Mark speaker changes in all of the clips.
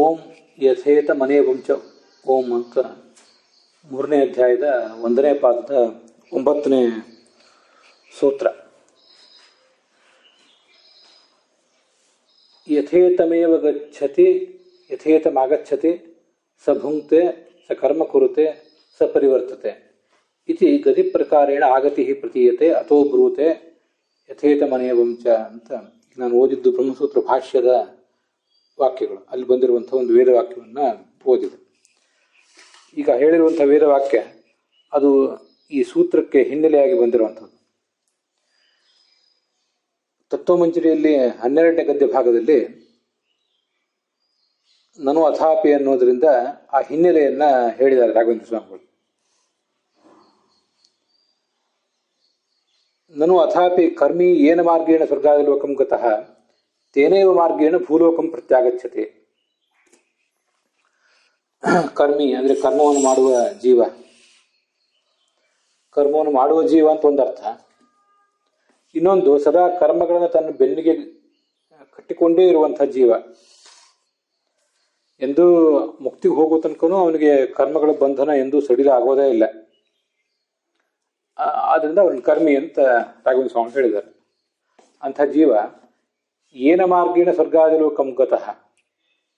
Speaker 1: ಓಂ ಯಥೇತ ಮನೆ ವಂಚ ಓಂ ಅಂತ 3ನೇ ಅಧ್ಯಾಯದ 1ನೇ ಪಾದದ 9ನೇ ಸೂತ್ರ. ಯಥೇತಮೇವ ಗಚ್ಚತಿ ಯಥೇತಮಾಗಚ್ಚತಿ ಸ ಭುಂಕ್ತೆ ಸ ಕರ್ಮ ಕುರುತೆ ಸ ಪರಿವರ್ತತೆ ಇತಿ ಗತಿ ಪ್ರಕಾರೇಣ ಆಗತಿ ಪ್ರತೀಯತೆ ಅಥೋ ಬ್ರೂತೆ ಯಥೇತಮನೆ ವಂಚ ಅಂತ ನಾನು ಓದಿದ್ದು ಬ್ರಹ್ಮಸೂತ್ರ ಭಾಷ್ಯದ ವಾಕ್ಯಗಳು. ಅಲ್ಲಿ ಬಂದಿರುವಂಥ ಒಂದು ವೇದವಾಕ್ಯವನ್ನು ಓದಿದೆ. ಈಗ ಹೇಳಿರುವಂಥ ವೇದವಾಕ್ಯ ಅದು ಈ ಸೂತ್ರಕ್ಕೆ ಹಿನ್ನೆಲೆಯಾಗಿ ಬಂದಿರುವಂಥದ್ದು. ತತ್ವಮಂಜರಿಯಲ್ಲಿ 12ನೇ ಗದ್ಯ ಭಾಗದಲ್ಲಿ ನನು ಅಥಾಪಿ ಅನ್ನೋದರಿಂದ ಆ ಹಿನ್ನೆಲೆಯನ್ನ ಹೇಳಿದ್ದಾರೆ ರಾಘವೇಂದ್ರ ಸ್ವಾಮಿಗಳು. ನನು ಅಥಾಪಿ ಕರ್ಮಿ ಏನ ಮಾರ್ಗೇಣ ಸ್ವರ್ಗಾದಿ ಲೋಕಂ ಗತಃ ತೇನೇವ ಮಾರ್ಗೇಣ ಭೂಲೋಕಂ ಪ್ರತ್ಯಾಗಚ್ಚತೆ. ಕರ್ಮಿ ಅಂದ್ರೆ ಕರ್ಮವನ್ನು ಮಾಡುವ ಜೀವ, ಕರ್ಮವನ್ನು ಮಾಡುವ ಜೀವ ಅಂತ ಒಂದು ಅರ್ಥ. ಇನ್ನೊಂದು ಸದಾ ಕರ್ಮಗಳನ್ನು ತನ್ನ ಬೆನ್ನಿಗೆ ಕಟ್ಟಿಕೊಂಡೇ ಇರುವಂತಹ ಜೀವ. ಎಂದೂ ಮುಕ್ತಿಗೆ ಹೋಗೋ ತನಕನೂ ಅವನಿಗೆ ಕರ್ಮಗಳ ಬಂಧನ ಎಂದೂ ಸಡಿಲ ಆಗೋದೇ ಇಲ್ಲ. ಆದ್ರಿಂದ ಅವನ ಕರ್ಮಿ ಅಂತ ರಾಘವೇಂದ್ರ ಸ್ವಾಮಿ ಹೇಳಿದ್ದಾರೆ. ಅಂಥ ಜೀವ ಏನ ಮಾರ್ಗೇಣ ಸ್ವರ್ಗಾದಿ ಲೋಕಂ ಗತಃ,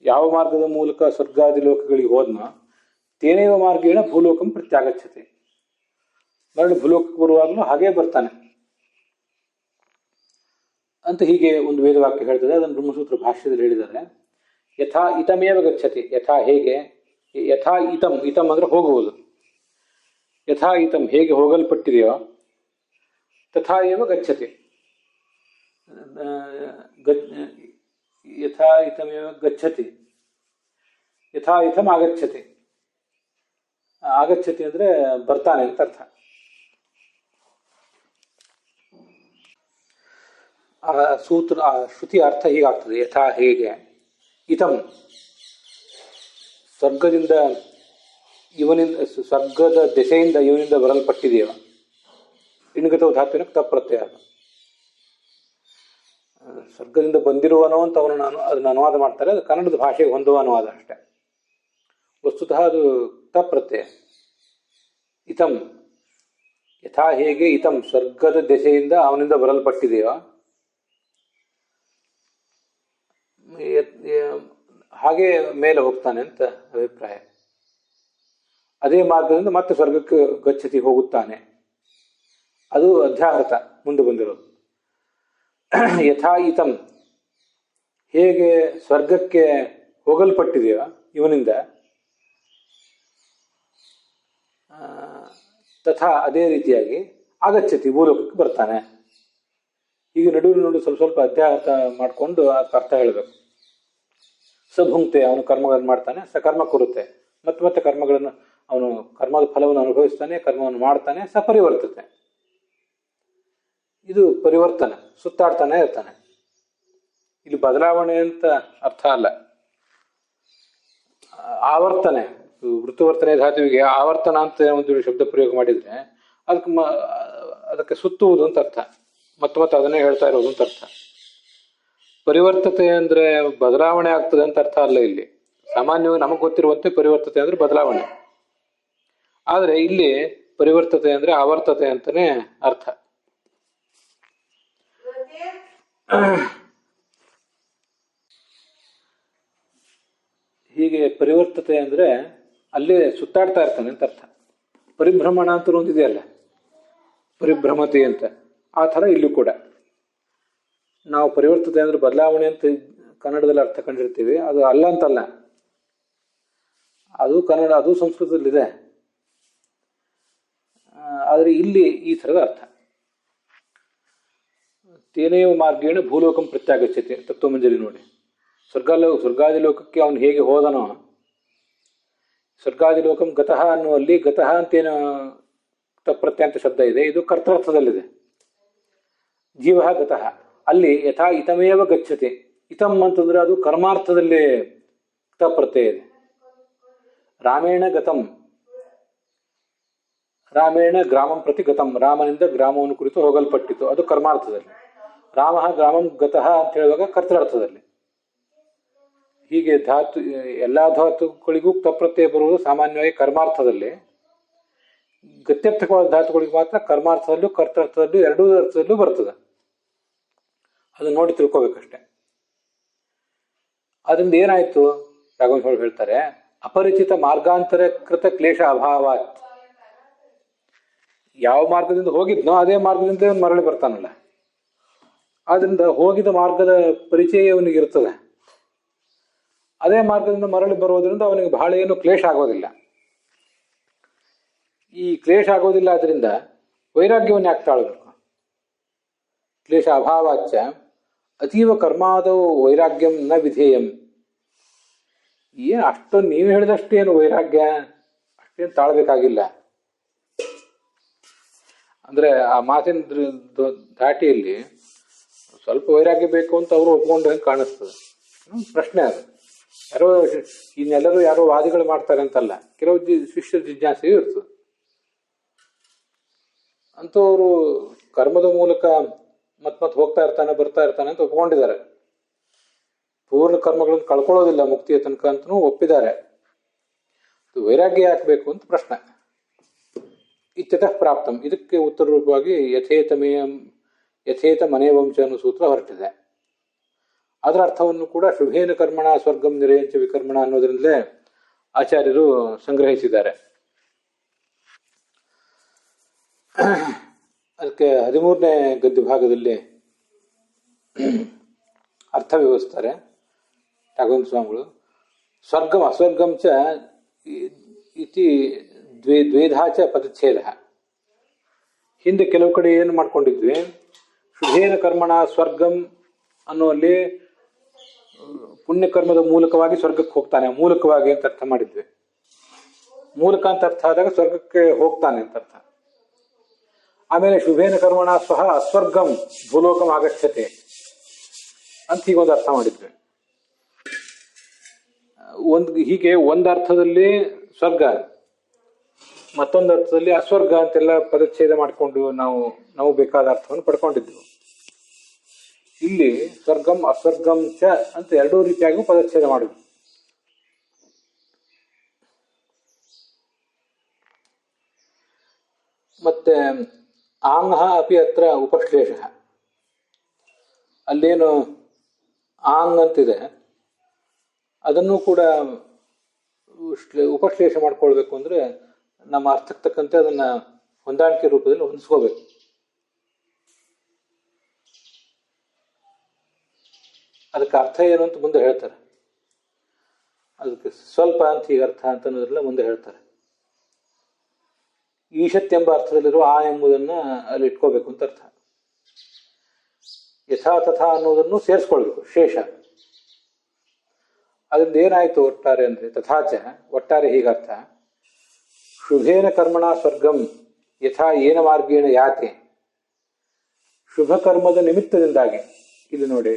Speaker 1: ಯಾವ ಮಾರ್ಗದ ಮೂಲಕ ಸ್ವರ್ಗಾದಿ ಲೋಕಗಳಿಗೆ ಹೋದ್ನೋ ತೇನೇವ ಮಾರ್ಗೇಣ ಭೂಲೋಕಂ ಪ್ರತ್ಯಾಗಚ್ಚತೆ, ಮರಳಿ ಭೂಲೋಕಕ್ಕೆ ಬರುವಾಗಲೂ ಹಾಗೇ ಬರ್ತಾನೆ ಅಂತ ಹೀಗೆ ಒಂದು ವೇದವಾಕ್ಯ ಹೇಳ್ತದೆ. ಅದನ್ನು ಬ್ರಹ್ಮಸೂತ್ರ ಭಾಷ್ಯದಲ್ಲಿ ಹೇಳಿದ್ದಾರೆ. ಯಥಾ ಇತಮೇವ ಗಚ್ಚತಿ, ಯಥಾ ಹೇಗೆ, ಯಥಾ ಇತಂ, ಇತಂ ಅಂದ್ರೆ ಹೋಗುವುದು, ಯಥಾ ಇತಂ ಹೇಗೆ ಹೋಗಲ್ಪಟ್ಟಿದೆಯೋ ತಥಾ ಏವ ಗಚ್ಚತಿ, ಯಥಾ ಇತಮೇವ ಗಚ್ಚತಿ, ಯಥಾ ಇತಂ ಆಗಚ್ಚತಿ. ಆಗಚ್ಚತಿ ಅಂದ್ರೆ ಬರ್ತಾನೆ ಅಂತ ಅರ್ಥ. ಆ ಸೂತ್ರ ಆ ಶ್ರುತಿ ಅರ್ಥ ಹೀಗಾಗ್ತದೆ. ಯಥಾ ಹೇಗೆ, ಇತಂ ಸ್ವರ್ಗದಿಂದ ಇವನಿಂದ, ಸ್ವರ್ಗದ ದೆಸೆಯಿಂದ ಇವನಿಂದ ಬರಲ್ಪಟ್ಟಿದೆಯೋ, ಇಣ್ಗತವ ಧಾತುವಿನ ತಪ್ರತ್ಯಯ. ಸ್ವರ್ಗದಿಂದ ಬಂದಿರುವನೋ ಅಂತ ಅದನ್ನು ಅನುವಾದ ಮಾಡ್ತಾರೆ. ಅದು ಕನ್ನಡದ ಭಾಷೆಗೆ ಹೊಂದುವ ಅನುವಾದ ಅಷ್ಟೆ. ವಸ್ತುತಃ ಅದು ತಪ್ರತ್ಯಯ. ಇತಂ ಯಥಾ ಹೇಗೆ, ಇತಂ ಸ್ವರ್ಗದ ದೆಸೆಯಿಂದ ಅವನಿಂದ ಬರಲ್ಪಟ್ಟಿದೆಯೋ ಹಾಗೆ ಮೇಲೆ ಹೋಗ್ತಾನೆ ಅಂತ ಅಭಿಪ್ರಾಯ. ಅದೇ ಮಾರ್ಗದಿಂದ ಮತ್ತೆ ಸ್ವರ್ಗಕ್ಕೆ ಗಚ್ಚತಿ ಹೋಗುತ್ತಾನೆ. ಅದು ಅಧ್ಯಾಹೃತ ಮುಂದೆ ಬಂದಿರೋದು. ಯಥಾ ಇತಂ ಹೇಗೆ ಸ್ವರ್ಗಕ್ಕೆ ಹೋಗಲ್ಪಟ್ಟಿದೆಯೋ ಇವನಿಂದ, ತಥಾ ಅದೇ ರೀತಿಯಾಗಿ ಆಗಚ್ಚತಿ ಭೂಲೋಕಕ್ಕೆ ಬರ್ತಾನೆ. ಈಗ ನಡುವೆ ಸ್ವಲ್ಪ ಸ್ವಲ್ಪ ಅಧ್ಯಾಹೃತ ಮಾಡಿಕೊಂಡು ಅದಕ್ಕೆ ಅರ್ಥ ಹೇಳಬೇಕು. ಸಭುಂಕ್ತೆ ಅವನು ಕರ್ಮಗಳನ್ನು ಮಾಡ್ತಾನೆ, ಸಕರ್ಮ ಕುರುತ್ತೆ ಮತ್ತೆ ಮತ್ತೆ ಕರ್ಮಗಳನ್ನು ಅವನು ಕರ್ಮದ ಫಲವನ್ನು ಅನುಭವಿಸ್ತಾನೆ, ಕರ್ಮವನ್ನು ಮಾಡ್ತಾನೆ, ಸಪರಿವರ್ತತೆ. ಇದು ಪರಿವರ್ತನೆ, ಸುತ್ತಾಡ್ತಾನೆ ಇರ್ತಾನೆ. ಇಲ್ಲಿ ಬದಲಾವಣೆ ಅಂತ ಅರ್ಥ ಅಲ್ಲ, ಆವರ್ತನೆ. ವೃತ್ತವರ್ತನೆ ಧಾತುವಿಗೆ ಆವರ್ತನ ಅಂತ ಒಂದು ಶಬ್ದ ಪ್ರಯೋಗ ಮಾಡಿದ್ರೆ ಅದಕ್ಕೆ ಸುತ್ತುವುದು ಅಂತ ಅರ್ಥ. ಮತ್ತೆ ಅದನ್ನೇ ಹೇಳ್ತಾ ಇರೋದು ಅಂತ ಅರ್ಥ. ಪರಿವರ್ತತೆ ಅಂದ್ರೆ ಬದಲಾವಣೆ ಆಗ್ತದೆ ಅಂತ ಅರ್ಥ ಅಲ್ಲ. ಇಲ್ಲಿ ಸಾಮಾನ್ಯವಾಗಿ ನಮಗೆ ಗೊತ್ತಿರುವಂತೆ ಪರಿವರ್ತತೆ ಅಂದ್ರೆ ಬದಲಾವಣೆ. ಆದ್ರೆ ಇಲ್ಲಿ ಪರಿವರ್ತತೆ ಅಂದ್ರೆ ಆವರ್ತತೆ ಅಂತಾನೆ ಅರ್ಥ. ಹೀಗೆ ಪರಿವರ್ತತೆ ಅಂದ್ರೆ ಅಲ್ಲೇ ಸುತ್ತಾಡ್ತಾ ಇರ್ತಾನೆ ಅಂತ ಅರ್ಥ. ಪರಿಭ್ರಮಣ ಅಂತ ಒಂದಿದೆಯಲ್ಲ, ಪರಿಭ್ರಮತೆ ಅಂತ, ಆ ಥರ ಇಲ್ಲೂ ಕೂಡ ನಾವು ಪರಿವರ್ತತೆ ಅಂದ್ರೆ ಬದಲಾವಣೆ ಅಂತ ಕನ್ನಡದಲ್ಲಿ ಅರ್ಥ ಕಂಡಿರ್ತೀವಿ. ಅದು ಅಲ್ಲ ಅಂತಲ್ಲ, ಅದು ಕನ್ನಡ, ಅದು ಸಂಸ್ಕೃತದಲ್ಲಿದೆ. ಆದರೆ ಇಲ್ಲಿ ಈ ಥರದ ಅರ್ಥ. ತೇನೇವ ಮಾರ್ಗೇಣ ಭೂಲೋಕಂ ಪ್ರತ್ಯಾಗಚ್ಚತಿ ತತ್ವಮಂಜರಿ ನೋಡಿ. ಸ್ವರ್ಗಾದಿ ಲೋಕಕ್ಕೆ ಅವನು ಹೇಗೆ ಹೋದನೋ, ಸ್ವರ್ಗಾದಿ ಲೋಕಂ ಗತಃ ಅನ್ನುವಲ್ಲಿ ಗತಃ ಅಂತೇನು ತಪ್ರತ್ಯಯ ಅಂತ ಶಬ್ದ ಇದೆ, ಇದು ಕರ್ತರ್ಥದಲ್ಲಿದೆ. ಜೀವ ಗತಃ, ಅಲ್ಲಿ ಯಥಾ ಇತಮೇವ ಗಚ್ಚತಿ. ಇತಂ ಅಂತಂದ್ರೆ ಅದು ಕರ್ಮಾರ್ಥದಲ್ಲಿ ತಪ್ರತ್ಯಯ ಇದೆ. ರಾಮೇಣ ಗತಂ, ರಾಮೇಣ ಗ್ರಾಮಂ ಪ್ರತಿ ಗತಂ, ರಾಮನಿಂದ ಗ್ರಾಮವನ್ನು ಕುರಿತು ಹೋಗಲ್ಪಟ್ಟಿತು, ಅದು ಕರ್ಮಾರ್ಥದಲ್ಲಿ. ರಾಮ ಗ್ರಾಮಂ ಗತಃ ಅಂತ ಹೇಳುವಾಗ ಕರ್ತೃರ್ಥದಲ್ಲಿ. ಹೀಗೆ ಧಾತು ಎಲ್ಲಾ ಧಾತುಗಳಿಗೂ ತಪ್ರತ್ಯಯ ಬರುವುದು ಸಾಮಾನ್ಯವಾಗಿ ಕರ್ಮಾರ್ಥದಲ್ಲಿ. ಗತ್ಯರ್ಥಕವಾದ ಧಾತುಗಳಿಗೆ ಮಾತ್ರ ಕರ್ಮಾರ್ಥದಲ್ಲೂ ಕರ್ತರ್ಥದಲ್ಲೂ ಎರಡೂ ಅರ್ಥದಲ್ಲೂ ಬರ್ತದೆ. ಅದನ್ನ ನೋಡಿ ತಿಳ್ಕೊಬೇಕಷ್ಟೆ. ಅದರಿಂದ ಏನಾಯ್ತು ರಾಘವೇಂದ್ರ ಹೇಳ್ತಾರೆ, ಅಪರಿಚಿತ ಮಾರ್ಗಾಂತರಕೃತ ಕ್ಲೇಶ ಅಭಾವಾತ್. ಯಾವ ಮಾರ್ಗದಿಂದ ಹೋಗಿದ್ನೋ ಅದೇ ಮಾರ್ಗದಿಂದ ಅವನು ಮರಳಿ ಬರ್ತಾನಲ್ಲ, ಆದ್ರಿಂದ ಹೋಗಿದ ಮಾರ್ಗದ ಪರಿಚಯ ಅವನಿಗೆ ಇರ್ತದೆ. ಅದೇ ಮಾರ್ಗದಿಂದ ಮರಳಿ ಬರೋದ್ರಿಂದ ಅವನಿಗೆ ಬಹಳ ಏನು ಕ್ಲೇಶ ಆಗೋದಿಲ್ಲ. ಈ ಕ್ಲೇಶ ಆಗೋದಿಲ್ಲ, ಆದ್ರಿಂದ ವೈರಾಗ್ಯವನ್ನು ಯಾಕೆ ತಾಳಬೇಕು? ಕ್ಲೇಶ ಅಭಾವಾಚ ಅತೀವ ಕರ್ಮಾದವು ವೈರಾಗ್ಯಂ ನ ವಿಧೇಯಂ. ಏನು ಅಷ್ಟೊಂದು ನೀವು ಹೇಳಿದಷ್ಟು ಏನು ವೈರಾಗ್ಯ ಅಷ್ಟೇನು ತಾಳ್ಬೇಕಾಗಿಲ್ಲ. ಅಂದ್ರೆ ಆ ಮಾತಿನ ಧಾಟಿಯಲ್ಲಿ ಸ್ವಲ್ಪ ವೈರಾಗ್ಯ ಬೇಕು ಅಂತ ಅವರು ಒಪ್ಕೊಂಡಂಗೆ ಕಾಣಿಸ್ತದೆ. ಪ್ರಶ್ನೆ ಅದು. ಯಾರೋ ಇನ್ನೆಲ್ಲರೂ ಯಾರೋ ವಾದಿಗಳು ಮಾಡ್ತಾರೆ ಅಂತಲ್ಲ, ಕೆಲವು ಶಿಷ್ಯರ ಜಿಜ್ಞಾಸೆಯೂ ಇರ್ತದೆ. ಅಂತವರು ಕರ್ಮದ ಮೂಲಕ ಮತ್ ಹೋಗ್ತಾ ಇರ್ತಾನೆ ಬರ್ತಾ ಇರ್ತಾನೆ ಅಂತ ಒಪ್ಕೊಂಡಿದ್ದಾರೆ. ಪೂರ್ಣ ಕರ್ಮಗಳನ್ನು ಕಳ್ಕೊಳ್ಳೋದಿಲ್ಲ ಮುಕ್ತಿಯ ತನಕ ಅಂತನೂ ಒಪ್ಪಿದ್ದಾರೆ. ವೈರಾಗ್ಯ ಯಾಕಬೇಕು ಅಂತ ಪ್ರಶ್ನೆ. ಇತ್ಯತಃ ಪ್ರಾಪ್ತಂ, ಇದಕ್ಕೆ ಉತ್ತರ ರೂಪವಾಗಿ ಯಥೇತ ಮನೆ ವಂಶ ಅನ್ನೋ ಸೂತ್ರ ಹೊರಟಿದೆ. ಅದರ ಅರ್ಥವನ್ನು ಕೂಡ ಶುಭೇನ ಕರ್ಮಣ ಸ್ವರ್ಗಂ ನಿರಯಂಚ ವಿಕರ್ಮಣ ಅನ್ನೋದ್ರಿಂದಲೇ ಆಚಾರ್ಯರು ಸಂಗ್ರಹಿಸಿದ್ದಾರೆ. ಅದಕ್ಕೆ 13ನೇ ಗದ್ಯ ಭಾಗದಲ್ಲಿ ಅರ್ಥ ವಿವರಿಸ್ತಾರೆ ರಾಘವೇಂದ್ರ ಸ್ವಾಮಿಗಳು. ಸ್ವರ್ಗಂ ಅಸ್ವರ್ಗಂ ಚ ಇತಿ ದ್ವೇಧಾ ಚ ಪದಚ್ಛೇದ. ಹಿಂದೆ ಕೆಲವು ಕಡೆ ಏನು ಮಾಡ್ಕೊಂಡಿದ್ವಿ, ಶುಭೇನ ಕರ್ಮಣ ಸ್ವರ್ಗಂ ಅನ್ನುವಲ್ಲಿ ಪುಣ್ಯಕರ್ಮದ ಮೂಲಕವಾಗಿ ಸ್ವರ್ಗಕ್ಕೆ ಹೋಗ್ತಾನೆ, ಮೂಲಕವಾಗಿ ಅಂತ ಅರ್ಥ ಮಾಡಿದ್ವಿ. ಮೂಲಕ ಅಂತ ಅರ್ಥ ಆದಾಗ ಸ್ವರ್ಗಕ್ಕೆ ಹೋಗ್ತಾನೆ ಅಂತ ಅರ್ಥ. ಆಮೇಲೆ ಶುಭೇನ ಕರ್ಮಣ ಸ್ವಹ ಅಸ್ವರ್ಗಂ ಭೂಲೋಕಂ ಆಗಚ್ಚತೆ ಅಂತ ಹೀಗೊಂದು ಅರ್ಥ ಮಾಡಿದ್ವಿ. ಹೀಗೆ ಒಂದರ್ಥದಲ್ಲಿ ಸ್ವರ್ಗ, ಮತ್ತೊಂದು ಅರ್ಥದಲ್ಲಿ ಅಸ್ವರ್ಗ ಅಂತೆಲ್ಲ ಪದಚ್ಛೇದ ಮಾಡಿಕೊಂಡು ನಾವು ಬೇಕಾದ ಅರ್ಥವನ್ನು ಪಡ್ಕೊಂಡಿದ್ವಿ. ಇಲ್ಲಿ ಸ್ವರ್ಗಂ ಅಸ್ವರ್ಗಂ ಚ ಅಂತ ಎರಡೂ ರೀತಿಯಾಗಿ ಪದಚ್ಛೇದ ಮಾಡಿದ್ವಿ. ಮತ್ತೆ ಆಂಹ ಅಪಿ ಅತ್ರ ಉಪಶ್ಲೇಷ. ಅಲ್ಲೇನು ಆಂಗ್ ಅಂತಿದೆ, ಅದನ್ನು ಕೂಡ ಉಪಶ್ಲೇಷ ಮಾಡ್ಕೊಳ್ಬೇಕು ಅಂದ್ರೆ ನಮ್ಮ ಅರ್ಥಕ್ಕೆ ತಕ್ಕಂತೆ ಅದನ್ನ ಹೊಂದಾಣಿಕೆ ರೂಪದಲ್ಲಿ ಹೊಂದಿಸ್ಕೋಬೇಕು. ಅದಕ್ಕೆ ಅರ್ಥ ಏನು ಅಂತ ಮುಂದೆ ಹೇಳ್ತಾರೆ. ಅದಕ್ಕೆ ಸ್ವಲ್ಪ ಅಂತ ಈಗ ಅರ್ಥ ಅಂತ ಅನ್ನೋದ್ರೆಲ್ಲ ಮುಂದೆ ಹೇಳ್ತಾರೆ. ಈಶತ್ ಎಂಬ ಅರ್ಥದಲ್ಲಿರುವ ಆ ಎಂಬುದನ್ನ ಅಲ್ಲಿ ಇಟ್ಕೋಬೇಕು ಅಂತ ಅರ್ಥ. ಯಥಾ ತಥಾ ಅನ್ನೋದನ್ನು ಸೇರಿಸ್ಕೊಳ್ಬೇಕು ಶೇಷ. ಅದರಿಂದ ಏನಾಯ್ತು ಒಟ್ಟಾರೆ ಅಂದ್ರೆ ತಥಾಚ ಒಟ್ಟಾರೆ ಹೀಗರ್ಥ. ಶುಭೇನ ಕರ್ಮಣ ಸ್ವರ್ಗಂ ಯಥಾ ಏನ ಮಾರ್ಗೇಣ ಯಾತೆ. ಶುಭ ಕರ್ಮದ ನಿಮಿತ್ತದಿಂದಾಗಿ, ಇಲ್ಲಿ ನೋಡಿ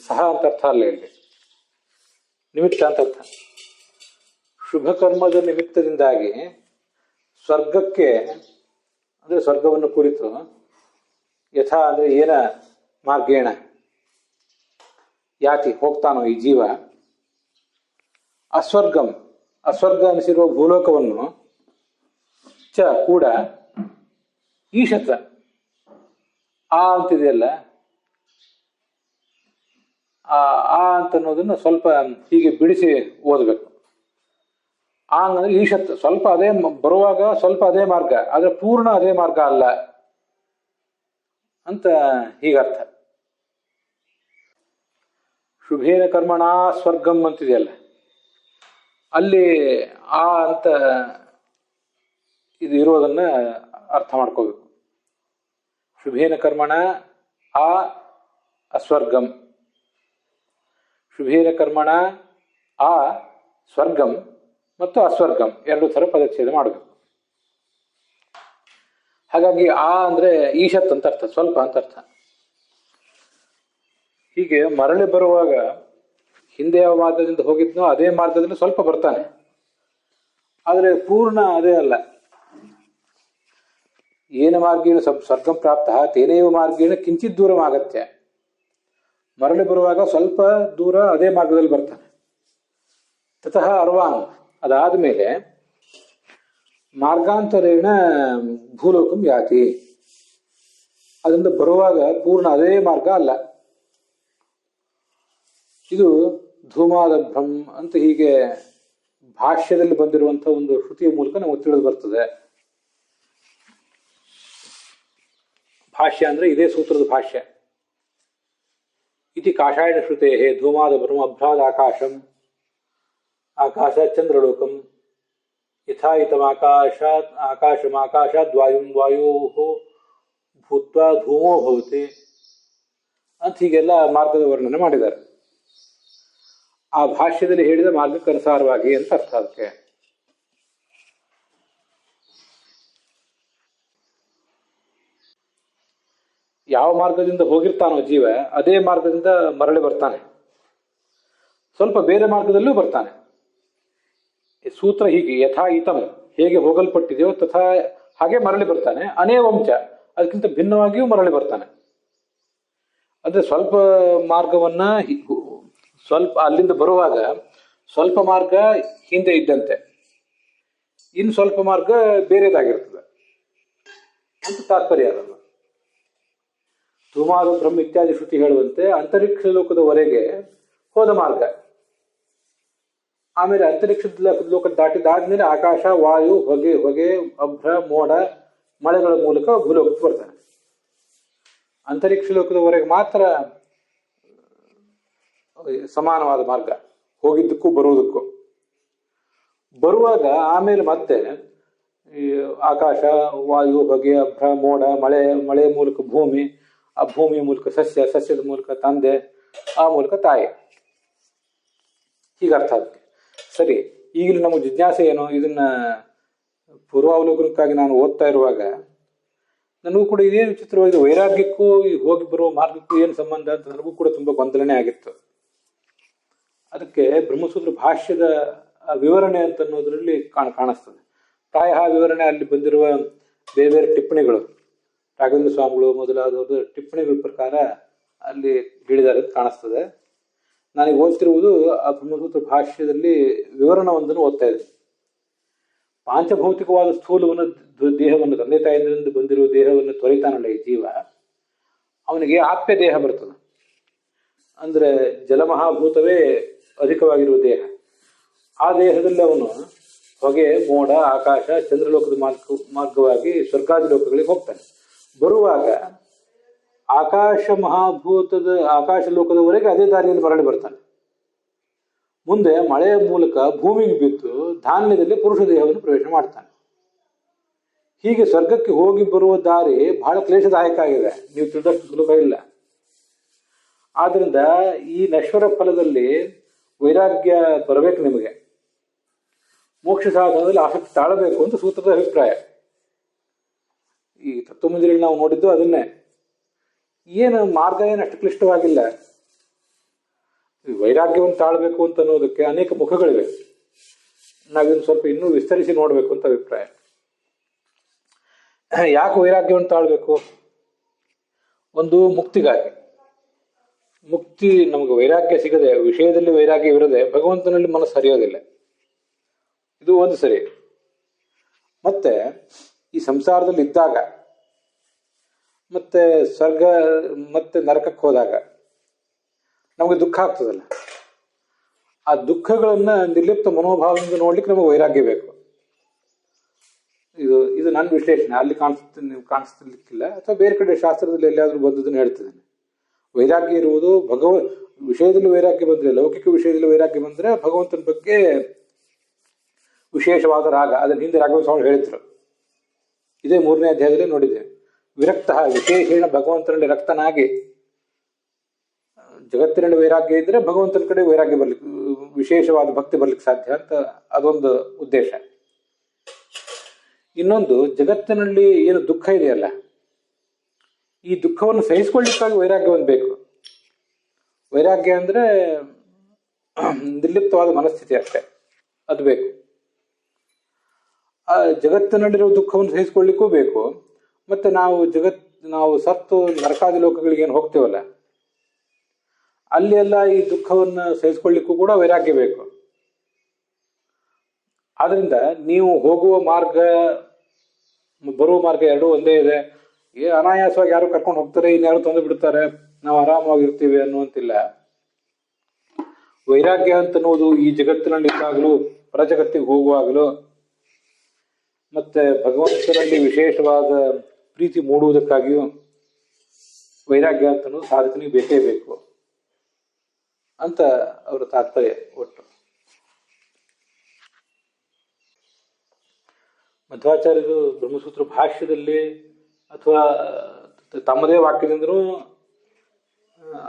Speaker 1: ಸಹ ಅಂತ ಅರ್ಥ ಅಲ್ಲ, ಇಲ್ಲಿ ನಿಮಿತ್ತ ಅಂತ ಅರ್ಥ. ಶುಭ ಕರ್ಮದ ನಿಮಿತ್ತದಿಂದಾಗಿ ಸ್ವರ್ಗಕ್ಕೆ ಅಂದ್ರೆ ಸ್ವರ್ಗವನ್ನು ಕುರಿತು, ಯಥಾ ಅಂದ್ರೆ ಏನ ಮಾರ್ಗೇಣ ಯಾತಿ ಹೋಗ್ತಾನೋ ಈ ಜೀವ, ಅಸ್ವರ್ಗಂ ಅಸ್ವರ್ಗ ಅನಿಸಿರುವ ಭೂಲೋಕವನ್ನು ಚ ಕೂಡ ಈಶತ ಆ ಅಂತಿದೆಯಲ್ಲ, ಆ ಅಂತ ಅನ್ನೋದನ್ನ ಸ್ವಲ್ಪ ಹೀಗೆ ಬಿಡಿಸಿ ಓದಬೇಕು. ಆ ಅಂದ್ರೆ ಈಶತ್ ಸ್ವಲ್ಪ ಅದೇ ಬರುವಾಗ ಸ್ವಲ್ಪ ಅದೇ ಮಾರ್ಗ, ಆದ್ರೆ ಪೂರ್ಣ ಅದೇ ಮಾರ್ಗ ಅಲ್ಲ ಅಂತ ಹೀಗರ್ಥ. ಶುಭೇನ ಕರ್ಮಣ ಸ್ವರ್ಗಂ ಅಂತಿದೆಯಲ್ಲ, ಅಲ್ಲಿ ಆ ಅಂತ ಇದು ಇರೋದನ್ನ ಅರ್ಥ ಮಾಡ್ಕೋಬೇಕು. ಶುಭೇನ ಕರ್ಮಣ ಆ ಅಸ್ವರ್ಗಂ, ಶುಭೇನ ಕರ್ಮಣ ಆ ಸ್ವರ್ಗಂ ಮತ್ತು ಅಸ್ವರ್ಗಂ ಎರಡು ಥರ ಪದಚ್ಛೇದ ಮಾಡಬೇಕು. ಹಾಗಾಗಿ ಆ ಅಂದ್ರೆ ಈಶತ್ ಅಂತ ಅರ್ಥ, ಸ್ವಲ್ಪ ಅಂತ ಅರ್ಥ. ಹೀಗೆ ಮರಳಿ ಬರುವಾಗ ಹಿಂದೆ ಯಾವ ಮಾರ್ಗದಿಂದ ಹೋಗಿದ್ನೋ ಅದೇ ಮಾರ್ಗದಿಂದ ಸ್ವಲ್ಪ ಬರ್ತಾನೆ, ಆದರೆ ಪೂರ್ಣ ಅದೇ ಅಲ್ಲ. ಏನ ಮಾರ್ಗೇಣ ಸ್ವರ್ಗಂ ಪ್ರಾಪ್ತ ತೇನೇವ ಮಾರ್ಗೇಣ ಕಿಂಚಿತ್ ದೂರಂ ಆಗತ್ಯ. ಮರಳಿ ಬರುವಾಗ ಸ್ವಲ್ಪ ದೂರ ಅದೇ ಮಾರ್ಗದಲ್ಲಿ ಬರ್ತಾನೆ, ತತಃ ಅರ್ವಾಂಗ್, ಅದಾದ ಮೇಲೆ ಮಾರ್ಗಾಂತರೇಣ ಭೂಲೋಕಂ ಯಾತಿ, ಅದರಿಂದ ಬರುವಾಗ ಪೂರ್ಣ ಅದೇ ಮಾರ್ಗ ಅಲ್ಲ. ಇದು ಧೂಮಾದಭ್ರಂ ಅಂತ ಹೀಗೆ ಭಾಷ್ಯದಲ್ಲಿ ಬಂದಿರುವಂತಹ ಒಂದು ಶ್ರುತಿಯ ಮೂಲಕ ನಮಗೆ ತಿಳಿದು ಬರ್ತದೆ. ಭಾಷ್ಯ ಅಂದ್ರೆ ಇದೇ ಸೂತ್ರದ ಭಾಷ್ಯ. ಇತಿ ಕಾಷಾಯಣ ಶ್ರುತೆ ಧೂಮಾದಭ್ರಂ ಅಭ್ರಾದ್ ಆಕಾಶಂ ಆಕಾಶ ಚಂದ್ರಲೋಕಂ ಯಥಾ ಇತಂ ಆಕಾಶಾತ್ ವಾಯುಂ ವಾಯೋಃ ಭೂತ್ವಾ ಧೂಮೋ ಭವತಿ ಅಂತ ಹೀಗೆಲ್ಲ ಮಾರ್ಗದ ವರ್ಣನೆ ಮಾಡಿದ್ದಾರೆ. ಆ ಭಾಷ್ಯದಲ್ಲಿ ಹೇಳಿದ ಮಾರ್ಗಕ್ಕನುಸಾರವಾಗಿ ಅಂತ ಅರ್ಥ. ಅದಕ್ಕೆ ಯಾವ ಮಾರ್ಗದಿಂದ ಹೋಗಿರ್ತಾನೋ ಜೀವ ಅದೇ ಮಾರ್ಗದಿಂದ ಮರಳಿ ಬರ್ತಾನೆ, ಸ್ವಲ್ಪ ಬೇರೆ ಮಾರ್ಗದಲ್ಲೂ ಬರ್ತಾನೆ. ಸೂತ್ರ ಹೀಗೆ, ಯಥಾ ಇತಂ ಹೇಗೆ ಹೋಗಲ್ಪಟ್ಟಿದೆಯೋ ತಥಾ ಹಾಗೆ ಮರಳಿ ಬರ್ತಾನೆ. ಅನೇ ವಂಶ ಅದಕ್ಕಿಂತ ಭಿನ್ನವಾಗಿಯೂ ಮರಳಿ ಬರ್ತಾನೆ. ಅಂದ್ರೆ ಸ್ವಲ್ಪ ಮಾರ್ಗವನ್ನ ಸ್ವಲ್ಪ ಅಲ್ಲಿಂದ ಬರುವಾಗ ಸ್ವಲ್ಪ ಮಾರ್ಗ ಹಿಂದೆ ಇದ್ದಂತೆ, ಇನ್ನು ಸ್ವಲ್ಪ ಮಾರ್ಗ ಬೇರೆದಾಗಿರ್ತದೆ ಅಂತ ತಾತ್ಪರ್ಯ. ಅದಲ್ಲ ಧೂಮಾದ ಬ್ರಹ್ಮ ಇತ್ಯಾದಿ ಶ್ರುತಿ ಹೇಳುವಂತೆ ಅಂತರಿಕ್ಷ ಲೋಕದವರೆಗೆ ಹೋದ ಮಾರ್ಗ, ಆಮೇಲೆ ಅಂತರಿಕ್ಷದ ಲೋಕ ದಾಟಿದಾದ್ಮೇಲೆ ಆಕಾಶ ವಾಯು ಹೊಗೆ ಅಭ್ರ ಮೋಡ ಮಳೆಗಳ ಮೂಲಕ ಭೂಲೋಕಕ್ಕೆ ಬರ್ತಾನೆ. ಅಂತರಿಕ್ಷ ಲೋಕದವರೆಗೆ ಮಾತ್ರ ಸಮಾನವಾದ ಮಾರ್ಗ, ಹೋಗಿದ್ದಕ್ಕೂ ಬರುವುದಕ್ಕೂ. ಬರುವಾಗ ಆಮೇಲೆ ಮತ್ತೆ ಈ ಆಕಾಶ ವಾಯು ಹೊಗೆ ಅಭ್ರ ಮೋಡ ಮಳೆ ಮೂಲಕ ಭೂಮಿ, ಆ ಭೂಮಿಯ ಮೂಲಕ ಸಸ್ಯದ ಮೂಲಕ ತಂದೆ, ಆ ಮೂಲಕ ತಾಯಿ, ಹೀಗರ್ಥ ಅದಕ್ಕೆ. ಸರಿ, ಈಗಲೂ ನಮಗೆ ಜಿಜ್ಞಾಸೆ ಏನು, ಇದನ್ನ ಪೂರ್ವಾವಲೋಕನಕ್ಕಾಗಿ ನಾನು ಓದ್ತಾ ಇರುವಾಗ ನನಗೂ ಕೂಡ ಇದೇನು ವಿಚಿತ್ರವಾಗಿದೆ, ವೈರಾಗ್ಯಕ್ಕೂ ಹೋಗಿ ಬರುವ ಮಾರ್ಗಕ್ಕೂ ಏನು ಸಂಬಂಧ ಅಂತ ನನಗೂ ಕೂಡ ತುಂಬಾ ಗೊಂದಲನೇ ಆಗಿತ್ತು. ಅದಕ್ಕೆ ಬ್ರಹ್ಮಸೂತ್ರ ಭಾಷ್ಯದ ವಿವರಣೆ ಅಂತ ಅನ್ನೋದ್ರಲ್ಲಿ ಕಾಣಿಸ್ತದೆ. ಪ್ರಾಯ ವಿವರಣೆ ಅಲ್ಲಿ ಬಂದಿರುವ ಬೇರೆ ಬೇರೆ ಟಿಪ್ಪಣಿಗಳು, ರಾಘವೇಂದ್ರ ಸ್ವಾಮಿಗಳು ಮೊದಲಾದವರು ಟಿಪ್ಪಣಿಗಳ ಪ್ರಕಾರ ಅಲ್ಲಿ ಹೇಳಿದ್ದಾರೆ ಅಂತ ಕಾಣಿಸ್ತದೆ. ನನಗೆ ಓದ್ತಿರುವುದು ಆ ಬ್ರಹ್ಮಸೂತ್ರ ಭಾಷ್ಯದಲ್ಲಿ ವಿವರಣವೊಂದನ್ನು ಓದ್ತಾ ಇದ್ದೀನಿ. ಪಾಂಚಭೌತಿಕವಾದ ಸ್ಥೂಲವನ್ನು ದೇಹವನ್ನು, ತಂದೆ ತಾಯಿಯಿಂದ ಬಂದಿರುವ ದೇಹವನ್ನು ತೊರೆತಾನಲ್ಲ ಈ ಜೀವ, ಅವನಿಗೆ ಆಪ್ಯ ದೇಹ ಬರ್ತದೆ. ಅಂದ್ರೆ ಜಲಮಹಾಭೂತವೇ ಅಧಿಕವಾಗಿರುವ ದೇಹ. ಆ ದೇಹದಲ್ಲಿ ಅವನು ಹೊಗೆ ಮೋಡ ಆಕಾಶ ಚಂದ್ರಲೋಕದ ಮಾರ್ಗವಾಗಿ ಸ್ವರ್ಗಾದಿ ಲೋಕಗಳಿಗೆ ಹೋಗ್ತಾನೆ. ಬರುವಾಗ ಆಕಾಶ ಲೋಕದವರೆಗೆ ಅದೇ ದಾರಿಯಲ್ಲಿ ಮರಳಿ ಬರ್ತಾನೆ. ಮುಂದೆ ಮಳೆಯ ಮೂಲಕ ಭೂಮಿಗೆ ಬಿದ್ದು ಧಾನ್ಯದಲ್ಲಿ ಪುರುಷ ದೇಹವನ್ನು ಪ್ರವೇಶ ಮಾಡ್ತಾನೆ. ಹೀಗೆ ಸ್ವರ್ಗಕ್ಕೆ ಹೋಗಿ ಬರುವ ದಾರಿ ಬಹಳ ಕ್ಲೇಶದಾಯಕ ಆಗಿದೆ, ನೀವು ತಿಳಿದಷ್ಟು ಸುಲಭ ಇಲ್ಲ. ಆದ್ರಿಂದ ಈ ನಶ್ವರ ಫಲದಲ್ಲಿ ವೈರಾಗ್ಯ ಬರಬೇಕು, ನಿಮಗೆ ಮೋಕ್ಷ ಸಾಧನದಲ್ಲಿ ಆಸಕ್ತಿ ತಾಳಬೇಕು ಅಂತ ಸೂತ್ರದ ಅಭಿಪ್ರಾಯ. ಈ ತತ್ವಮಂಜರಿಯಲ್ಲಿ ನಾವು ನೋಡಿದ್ದು ಅದನ್ನೇ. ಏನು ಮಾರ್ಗ ಏನು ಅಷ್ಟು ಕ್ಲಿಷ್ಟವಾಗಿಲ್ಲ. ವೈರಾಗ್ಯವನ್ನು ತಾಳ್ಬೇಕು ಅಂತ ಅನ್ನೋದಕ್ಕೆ ಅನೇಕ ಮುಖಗಳಿವೆ. ನಾವಿನ್ನು ಸ್ವಲ್ಪ ಇನ್ನೂ ವಿಸ್ತರಿಸಿ ನೋಡ್ಬೇಕು ಅಂತ ಅಭಿಪ್ರಾಯ. ಯಾಕೆ ವೈರಾಗ್ಯವನ್ನು ತಾಳ್ಬೇಕು? ಒಂದು ಮುಕ್ತಿಗಾಗಿ. ಮುಕ್ತಿ ನಮಗೆ ವೈರಾಗ್ಯ ಸಿಗದೆ, ವಿಷಯದಲ್ಲಿ ವೈರಾಗ್ಯವಿರದೆ ಭಗವಂತನಲ್ಲಿ ಮನಸ್ಸು ಹರಿಯೋದಿಲ್ಲ. ಇದು ಒಂದು ಸರಿ. ಮತ್ತೆ ಈ ಸಂಸಾರದಲ್ಲಿ ಇದ್ದಾಗ, ಮತ್ತೆ ಸ್ವರ್ಗ ಮತ್ತೆ ನರಕಕ್ಕೆ ಹೋದಾಗ ನಮಗೆ ದುಃಖ ಆಗ್ತದಲ್ಲ, ಆ ದುಃಖಗಳನ್ನ ನಿರ್ಲಿಪ್ತ ಮನೋಭಾವದಿಂದ ನೋಡ್ಲಿಕ್ಕೆ ನಮಗೆ ವೈರಾಗ್ಯ ಬೇಕು. ಇದು ನನ್ನ ವಿಶ್ಲೇಷಣೆ. ಅಲ್ಲಿ ಕಾಣಿಸ್ತಿರ್ಲಿಕ್ಕಿಲ್ಲ, ಅಥವಾ ಬೇರೆ ಕಡೆ ಶಾಸ್ತ್ರದಲ್ಲಿ ಎಲ್ಲಿಯಾದ್ರೂ ಬಂದದನ್ನು ಹೇಳ್ತಿದ್ದೇನೆ. ವೈರಾಗ್ಯ ಇರುವುದು ವಿಷಯದಲ್ಲಿ ವೈರಾಗ್ಯ ಬಂದ್ರೆ, ಲೌಕಿಕ ವಿಷಯದಲ್ಲಿ ವೈರಾಗ್ಯ ಬಂದ್ರೆ ಭಗವಂತನ ಬಗ್ಗೆ ವಿಶೇಷವಾದ ರಾಗ. ಅದನ್ನ ಹಿಂದೆ ರಾಘವೇಂದ್ರ ಸ್ವಾಮಿ ಹೇಳಿದ್ರು. ಇದೇ 3ನೇ ಅಧ್ಯಾಯದಲ್ಲಿ ನೋಡಿದೆ. ವಿರಕ್ತ ವಿಶೇಷೇಣ ಭಗವಂತನಲ್ಲಿ ರಕ್ತನಾಗಿ, ಜಗತ್ತಿನಲ್ಲಿ ವೈರಾಗ್ಯ ಇದ್ರೆ ಭಗವಂತನ ಕಡೆ ವೈರಾಗ್ಯ ಬರ್ಲಿಕ್ಕೆ, ವಿಶೇಷವಾದ ಭಕ್ತಿ ಬರ್ಲಿಕ್ಕೆ ಸಾಧ್ಯ ಅಂತ ಅದೊಂದು ಉದ್ದೇಶ. ಇನ್ನೊಂದು, ಜಗತ್ತಿನಲ್ಲಿ ಏನು ದುಃಖ ಇದೆಯಲ್ಲ, ಈ ದುಃಖವನ್ನು ಸಹಿಸಿಕೊಳ್ಳಿಕ್ಕಾಗಿ ವೈರಾಗ್ಯ ಒಂದು ಬೇಕು. ವೈರಾಗ್ಯ ಅಂದ್ರೆ ನಿರ್ಲಿಪ್ತವಾದ ಮನಸ್ಥಿತಿ ಅಷ್ಟೇ, ಅದು ಬೇಕು. ಆ ಜಗತ್ತಿನಲ್ಲಿರುವ ದುಃಖವನ್ನು ಸಹಿಸಿಕೊಳ್ಳಿಕ್ಕೂ ಬೇಕು. ಮತ್ತೆ ನಾವು ಸತ್ತು ನರಕಾದಿ ಲೋಕಗಳಿಗೆ ಏನು ಹೋಗ್ತೇವಲ್ಲ, ಅಲ್ಲಿ ಎಲ್ಲ ಈ ದುಃಖವನ್ನು ಸಹಿಸಿಕೊಳ್ಳಿಕ್ಕೂ ಕೂಡ ವೈರಾಗ್ಯ ಬೇಕು. ಆದ್ರಿಂದ ನೀವು ಹೋಗುವ ಮಾರ್ಗ ಬರುವ ಮಾರ್ಗ ಎರಡೂ ಒಂದೇ ಇದೆ. ಅನಾಯಾಸವಾಗಿ ಯಾರು ಕರ್ಕೊಂಡು ಹೋಗ್ತಾರೆ, ಇನ್ಯಾರು ತಂದು ಬಿಡ್ತಾರೆ, ನಾವು ಆರಾಮವಾಗಿರ್ತೀವಿ ಅನ್ನುವಂತಿಲ್ಲ. ವೈರಾಗ್ಯ ಅಂತನ್ನುವುದು ಈ ಜಗತ್ತಿನಲ್ಲಿ ಇದ್ದಾಗಲೂ ಪರಜಗತ್ತಿಗೆ ಹೋಗುವಾಗಲೂ ಮತ್ತೆ ಭಗವಂತನಲ್ಲಿ ವಿಶೇಷವಾದ ಪ್ರೀತಿ ಮೂಡುವುದಕ್ಕಾಗಿಯೂ ವೈರಾಗ್ಯ ಅಂತನ್ನುವುದು ಸಾಧಕನಿಗೆ ಬೇಕೇ ಬೇಕು ಅಂತ ಅವರ ತಾತ್ಪರ್ಯ. ಒಟ್ಟು ಮಧ್ವಾಚಾರ್ಯರು ಬ್ರಹ್ಮಸೂತ್ರ ಭಾಷ್ಯದಲ್ಲಿ ಅಥವಾ ತಮ್ಮದೇ ವಾಕ್ಯದಿಂದಲೂ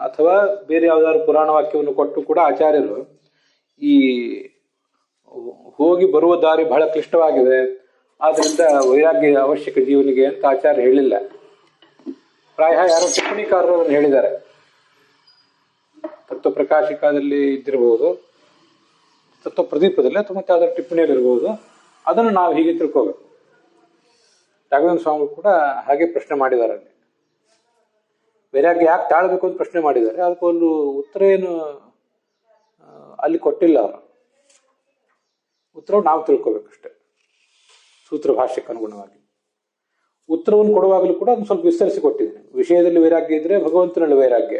Speaker 1: ಅಥವಾ ಬೇರೆ ಯಾವ್ದಾದ್ರು ಪುರಾಣ ವಾಕ್ಯವನ್ನು ಕೊಟ್ಟು ಕೂಡ ಆಚಾರ್ಯರು ಈ ಹೋಗಿ ಬರುವ ದಾರಿ ಬಹಳ ಕ್ಲಿಷ್ಟವಾಗಿದೆ, ಆದ್ರಿಂದ ವೈರಾಗ್ಯ ಅವಶ್ಯಕ ಜೀವನಿಗೆ ಅಂತ ಆಚಾರ್ಯ ಹೇಳಿಲ್ಲ. ಪ್ರಾಯ ಯಾರೋ ಟಿಪ್ಪಣಿಕಾರರು ಅದನ್ನು ಹೇಳಿದ್ದಾರೆ. ತತ್ವ ಪ್ರಕಾಶಿಕದಲ್ಲಿ ಇದ್ದಿರಬಹುದು, ತತ್ವ ಪ್ರದೀಪದಲ್ಲಿ ಅಥವಾ ಮತ್ತೆ ಯಾವ್ದಾದ್ರು ಟಿಪ್ಪಣಿಯಲ್ಲಿ ಇರಬಹುದು. ಅದನ್ನು ನಾವು ಹೀಗೆ ತಿಳ್ಕೋಬೇಕು. ರಾಘವೇಂದ್ರ ಸ್ವಾಮಿ ಕೂಡ ಹಾಗೆ ಪ್ರಶ್ನೆ ಮಾಡಿದ್ದಾರೆ. ಅಲ್ಲಿ ವೈರಾಗ್ಯ ಯಾಕೆ ತಾಳ್ಬೇಕು ಅಂತ ಪ್ರಶ್ನೆ ಮಾಡಿದ್ದಾರೆ. ಅದಕ್ಕೊಂದು ಉತ್ತರ ಏನು ಅಲ್ಲಿ ಕೊಟ್ಟಿಲ್ಲ. ಅವರು ಉತ್ತರವನ್ನು ನಾವು ತಿಳ್ಕೋಬೇಕಷ್ಟೆ. ಸೂತ್ರ ಭಾಷ್ಯಕ್ಕೆ ಅನುಗುಣವಾಗಿ ಉತ್ತರವನ್ನು ಕೊಡುವಾಗಲೂ ಕೂಡ ಅದನ್ನು ಸ್ವಲ್ಪ ವಿಸ್ತರಿಸಿ ಕೊಟ್ಟಿದ್ದೇನೆ. ವಿಷಯದಲ್ಲಿ ವೈರಾಗ್ಯ ಇದ್ರೆ ಭಗವಂತನಲ್ಲಿ ವೈರಾಗ್ಯ,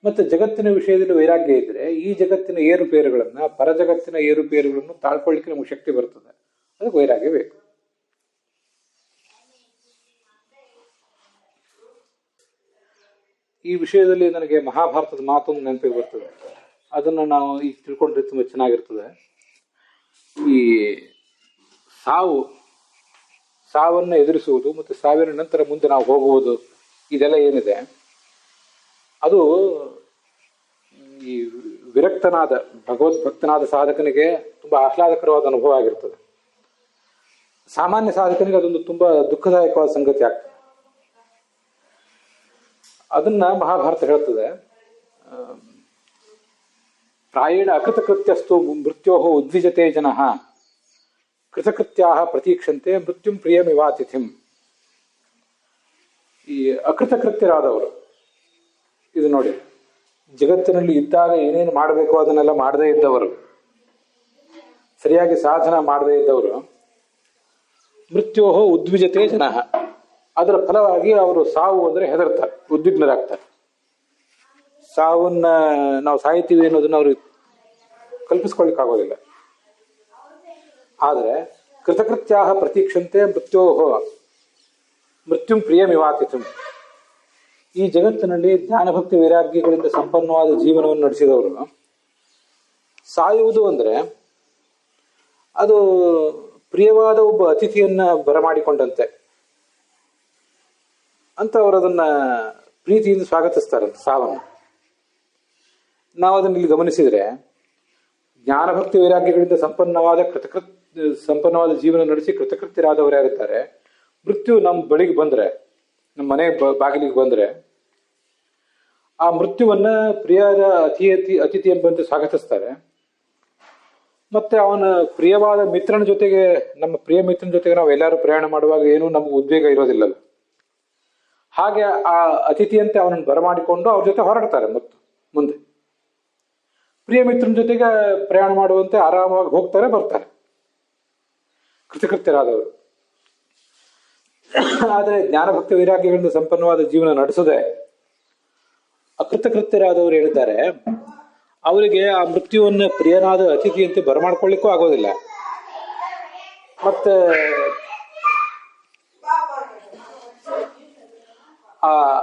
Speaker 1: ಮತ್ತೆ ಜಗತ್ತಿನ ವಿಷಯದಲ್ಲಿ ವೈರಾಗ್ಯ ಇದ್ರೆ ಈ ಜಗತ್ತಿನ ಏರುಪೇರುಗಳನ್ನ, ಪರಜಗತ್ತಿನ ಏರುಪೇರುಗಳನ್ನು ತಾಳ್ಕೊಳ್ಳಿಕ್ಕೆ ನಮಗೆ ಶಕ್ತಿ ಬರ್ತದೆ. ಅದಕ್ಕೆ ವೈರಾಗ್ಯ ಬೇಕು. ಈ ವಿಷಯದಲ್ಲಿ ನನಗೆ ಮಹಾಭಾರತದ ಮಾತೊಂದು ನೆನಪಿಗೆ ಬರ್ತದೆ. ಅದನ್ನು ನಾವು ಈಗ ತಿಳ್ಕೊಂಡ್ರೆ ತುಂಬ ಚೆನ್ನಾಗಿರ್ತದೆ. ಈ ಸಾವನ್ನು ಎದುರಿಸುವುದು ಮತ್ತು ಸಾವಿನ ನಂತರ ಮುಂದೆ ನಾವು ಹೋಗುವುದು, ಇದೆಲ್ಲ ಏನಿದೆ ಅದು ಈ ವಿರಕ್ತನಾದ ಭಗವದ್ಭಕ್ತನಾದ ಸಾಧಕನಿಗೆ ತುಂಬಾ ಆಹ್ಲಾದಕರವಾದ ಅನುಭವ ಆಗಿರ್ತದೆ. ಸಾಮಾನ್ಯ ಸಾಧಕನಿಗೆ ಅದೊಂದು ತುಂಬಾ ದುಃಖದಾಯಕವಾದ ಸಂಗತಿ ಆಗ್ತದೆ. ಅದನ್ನ ಮಹಾಭಾರತ ಹೇಳ್ತದೆ. ಪ್ರಾಯೇಣ ಅಕೃತಕೃತ್ಯಸ್ತು ಮೃತ್ಯೋ ಉದ್ವಿಜತೆ ಜನಃ ಕೃತಕೃತ್ಯಾ ಪ್ರತೀಕ್ಷಂತೆ ಮೃತ್ಯುಂ ಪ್ರಿಯಮಿವಾತಿಥಿಂ. ಈ ಅಕೃತಕೃತ್ಯರಾದವರು, ಇದು ನೋಡಿ, ಜಗತ್ತಿನಲ್ಲಿ ಇದ್ದಾಗ ಏನೇನು ಮಾಡಬೇಕು ಅದನ್ನೆಲ್ಲ ಮಾಡದೇ ಇದ್ದವರು, ಸರಿಯಾಗಿ ಸಾಧನ ಮಾಡದೇ ಇದ್ದವರು, ಮೃತ್ಯೋ ಉದ್ವಿಜತೆ ಜನಃ, ಅದರ ಫಲವಾಗಿ ಅವರು ಸಾವು ಅಂದ್ರೆ ಹೆದರ್ತಾರೆ, ಉದ್ವಿಗ್ನರಾಗ್ತಾರೆ. ಸಾವನ್ನ ನಾವು ಸಾಯ್ತೀವಿ ಅನ್ನೋದನ್ನ ಅವ್ರಿಗೆ ಕಲ್ಪಿಸ್ಕೊಳ್ಳಿಕ್ಕಾಗೋದಿಲ್ಲ. ಆದರೆ ಕೃತಕೃತ್ಯಾ ಪ್ರತೀಕ್ಷಂತೆ ಮೃತ್ಯುಂ ಪ್ರಿಯಮಿವಾತಿಥಂ. ಈ ಜಗತ್ತಿನಲ್ಲಿ ಜ್ಞಾನಭಕ್ತಿ ವೈರಾಗ್ಯಗಳಿಂದ ಸಂಪನ್ನವಾದ ಜೀವನವನ್ನು ನಡೆಸಿದವರು ಸಾಯುವುದು ಅಂದ್ರೆ ಅದು ಪ್ರಿಯವಾದ ಒಬ್ಬ ಅತಿಥಿಯನ್ನ ಬರಮಾಡಿಕೊಂಡಂತೆ ಅಂತ ಅವರು ಅದನ್ನ ಪ್ರೀತಿಯಿಂದ ಸ್ವಾಗತಿಸ್ತಾರಂತೆ ಸಾವನ್ನು. ನಾವು ಅದನ್ನ ಇಲ್ಲಿ ಗಮನಿಸಿದ್ರೆ ಜ್ಞಾನಭಕ್ತಿ ವೈರಾಗ್ಯಗಳಿಂದ ಸಂಪನ್ನವಾದ ಜೀವನ ನಡೆಸಿ ಕೃತಕೃತ್ಯರಾದವರು ಯಾರಿದ್ದಾರೆ, ಮೃತ್ಯು ನಮ್ಮ ಬಳಿಗೆ ಬಂದ್ರೆ, ನಮ್ಮ ಮನೆ ಬಾಗಿಲಿಗೆ ಬಂದ್ರೆ ಆ ಮೃತ್ಯುವನ್ನ ಪ್ರಿಯದ ಅತಿಥಿ ಎಂಬಂತೆ ಸ್ವಾಗತಿಸ್ತಾರೆ. ಮತ್ತೆ ಅವನ ಪ್ರಿಯವಾದ ಮಿತ್ರನ ಜೊತೆಗೆ, ನಮ್ಮ ಪ್ರಿಯ ಮಿತ್ರನ ಜೊತೆಗೆ ನಾವು ಎಲ್ಲರೂ ಪ್ರಯಾಣ ಮಾಡುವಾಗ ಏನೂ ನಮ್ಗೆ ಉದ್ವೇಗ ಇರೋದಿಲ್ಲಲ್ಲ, ಹಾಗೆ ಆ ಅತಿಥಿಯಂತೆ ಅವನನ್ನು ಬರಮಾಡಿಕೊಂಡು ಅವ್ರ ಜೊತೆ ಹೊರಡ್ತಾರೆ. ಮತ್ತು ಮುಂದೆ ಪ್ರಿಯ ಮಿತ್ರನ ಜೊತೆಗೆ ಪ್ರಯಾಣ ಮಾಡುವಂತೆ ಆರಾಮವಾಗಿ ಹೋಗ್ತಾರೆ, ಬರ್ತಾರೆ ಕೃತಕೃತ್ಯರಾದವರು. ಆದರೆ ಜ್ಞಾನಭಕ್ತಿ ವೈರಾಗ್ಯಗಳಿಂದ ಸಂಪನ್ನವಾದ ಜೀವನ ನಡೆಸದೆ ಅಕೃತಕೃತ್ಯರಾದವರು ಹೇಳಿದ್ದಾರೆ, ಅವರಿಗೆ ಆ ಮೃತ್ಯುವನ್ನು ಪ್ರಿಯನಾದ ಅತಿಥಿಯಂತೆ ಬರಮಾಡ್ಕೊಳ್ಳಿಕ್ಕೂ ಆಗೋದಿಲ್ಲ. ಮತ್ತೆ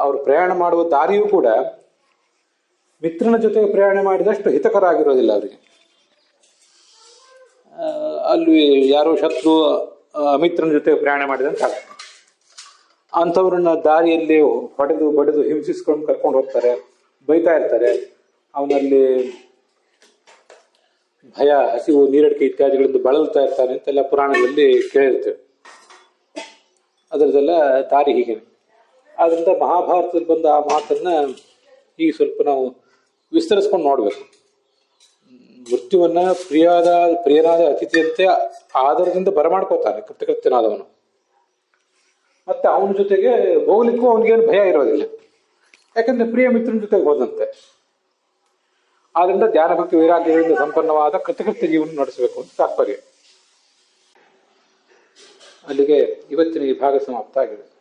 Speaker 1: ಅವರು ಪ್ರಯಾಣ ಮಾಡುವ ದಾರಿಯೂ ಕೂಡ ಮಿತ್ರನ ಜೊತೆಗೆ ಪ್ರಯಾಣ ಮಾಡಿದಷ್ಟು ಹಿತಕರ ಆಗಿರೋದಿಲ್ಲ ಅವರಿಗೆ. ಅಲ್ಲಿ ಯಾರೋ ಶತ್ರು ಮಿತ್ರನ ಜೊತೆಗೆ ಪ್ರಯಾಣ ಮಾಡಿದಂತ ಅಂಥವ್ರನ್ನ ದಾರಿಯಲ್ಲಿ ಹೊಡೆದು ಬಡಿದು ಹಿಂಸಿಸ್ಕೊಂಡು ಕರ್ಕೊಂಡು ಹೋಗ್ತಾರೆ, ಬೈತಾ ಇರ್ತಾರೆ. ಅವನಲ್ಲಿ ಭಯ, ಹಸಿವು, ನೀರಡಿಕೆ ಇತ್ಯಾದಿಗಳಿಂದ ಬಳಲ್ತಾ ಇರ್ತಾನೆ ಅಂತೆಲ್ಲ ಪುರಾಣಗಳಲ್ಲಿ ಕೇಳಿರ್ತೇವೆ. ಅದರದೆಲ್ಲ ದಾರಿ ಹೀಗೆ. ಆದ್ರಿಂದ ಮಹಾಭಾರತದಲ್ಲಿ ಬಂದ ಆ ಮಾತನ್ನ ಈಗ ಸ್ವಲ್ಪ ನಾವು ವಿಸ್ತರಿಸ್ಕೊಂಡು ನೋಡ್ಬೇಕು. ಮೃತ್ಯುವನ್ನ ಪ್ರಿಯನಾದ ಅತಿಥಿಯಂತೆ ಆಧಾರದಿಂದ ಬರಮಾಡ್ಕೋತಾನೆ ಕೃತಕೃತ್ಯನಾದವನು. ಮತ್ತೆ ಅವನ ಜೊತೆಗೆ ಹೋಗ್ಲಿಕ್ಕೂ ಅವನಿಗೇನು ಭಯ ಇರೋದಿಲ್ಲ, ಯಾಕಂದ್ರೆ ಪ್ರಿಯ ಮಿತ್ರನ ಜೊತೆಗೆ ಹೋದಂತೆ. ಆದ್ರಿಂದ ಧ್ಯಾನ ಭಕ್ತಿ ವೈರಾಗ್ಯಗಳಿಂದ ಸಂಪನ್ನವಾದ ಕೃತಕೃತ್ಯ ಜೀವನ ನಡೆಸಬೇಕು ಅಂತ ತಾತ್ಪರ್ಯ. ಅಲ್ಲಿಗೆ ಇವತ್ತಿನ ಈ ಭಾಗ ಸಮಾಪ್ತ ಆಗಿದೆ.